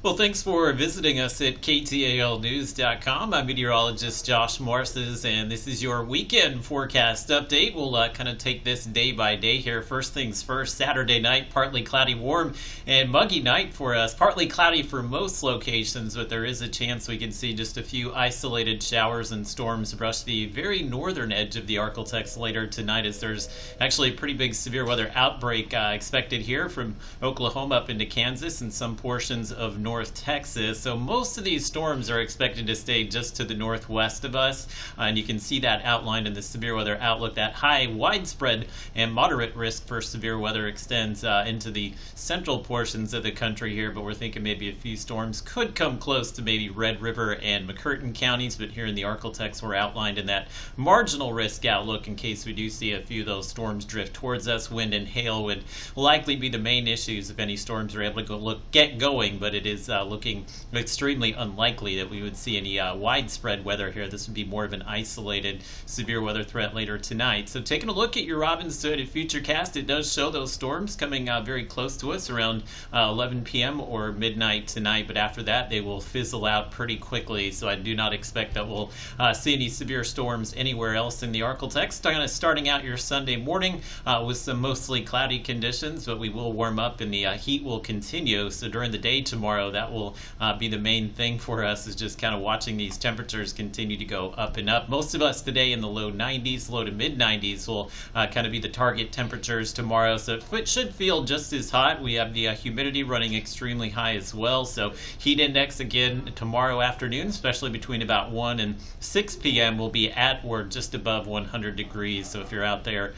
Well, thanks for visiting us at ktalnews.com. I'm meteorologist Josh Morses, and this is your weekend forecast update. We'll kind of take this day by day here. First things first, Saturday night, partly cloudy, warm, and muggy night for us. Partly cloudy for most locations, but there is a chance we can see just a few isolated showers and storms brush the very northern edge of the Arctic later tonight, as there's actually a pretty big severe weather outbreak expected here from Oklahoma up into Kansas and some portions of North Texas. So most of these storms are expected to stay just to the northwest of us, and you can see that outlined in the severe weather outlook. That high widespread and moderate risk for severe weather extends into the central portions of the country here, but we're thinking maybe a few storms could come close to maybe Red River and McCurtain counties, but here in the Arctic we're outlined in that marginal risk outlook in case we do see a few of those storms drift towards us. Wind and hail would likely be the main issues if any storms are able to get going, but it is looking extremely unlikely that we would see any widespread weather here. This would be more of an isolated severe weather threat later tonight. So taking a look at your Robinson Futurecast, it does show those storms coming very close to us around 11 p.m. or midnight tonight, but after that they will fizzle out pretty quickly. So I do not expect that we'll see any severe storms anywhere else in the Arctic. Kind of starting out your Sunday morning with some mostly cloudy conditions, but we will warm up and the heat will continue. So during the day tomorrow, that will be the main thing for us, is just kind of watching these temperatures continue to go up and up. Most of us today in the low 90s, low to mid 90s will kind of be the target temperatures tomorrow. So it should feel just as hot. We have the humidity running extremely high as well. So heat index again tomorrow afternoon, especially between about 1 and 6 p.m. will be at or just above 100 degrees. So if you're out there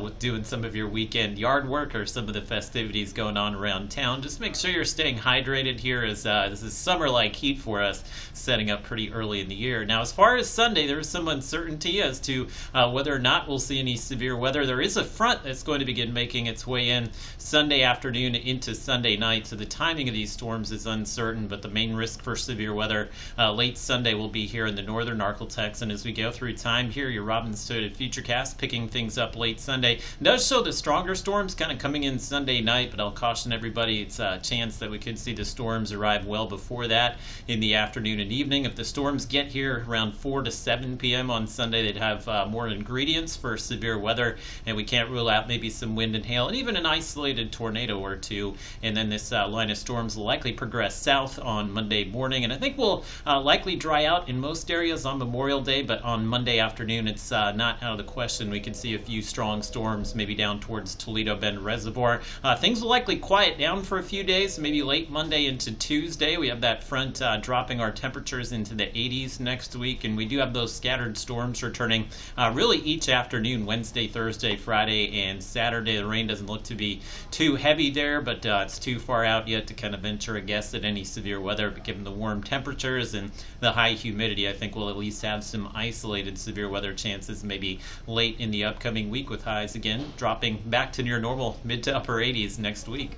with doing some of your weekend yard work or some of the festivities going on around town, just make sure you're staying hydrated here, as this is summer-like heat for us, setting up pretty early in the year. Now, as far as Sunday, there is some uncertainty as to whether or not we'll see any severe weather. There is a front that's going to begin making its way in Sunday afternoon into Sunday night, so the timing of these storms is uncertain, but the main risk for severe weather late Sunday will be here in the northern Arctic. And as we go through time here, your Robinson Futurecast picking things up late Sunday. It does show the stronger storms kind of coming in Sunday night, but I'll caution everybody it's a chance that we could see the storms arrive well before that in the afternoon and evening. If the storms get here around 4 to 7 p.m. on Sunday, they'd have more ingredients for severe weather, and we can't rule out maybe some wind and hail and even an isolated tornado or two. And then this line of storms will likely progress south on Monday morning, and I think will likely dry out in most areas on Memorial Day, but on Monday afternoon it's not out of the question. We could see a few strong storms maybe down towards Toledo Bend Reservoir. Things will likely quiet down for a few days, maybe late Monday into Tuesday. We have that front dropping our temperatures into the 80s next week, and we do have those scattered storms returning really each afternoon, Wednesday, Thursday, Friday, and Saturday. The rain doesn't look to be too heavy there, but it's too far out yet to kind of venture a guess at any severe weather. But given the warm temperatures and the high humidity, I think we'll at least have some isolated severe weather chances maybe late in the upcoming week, with highs again dropping back to near normal mid to upper 80s next week.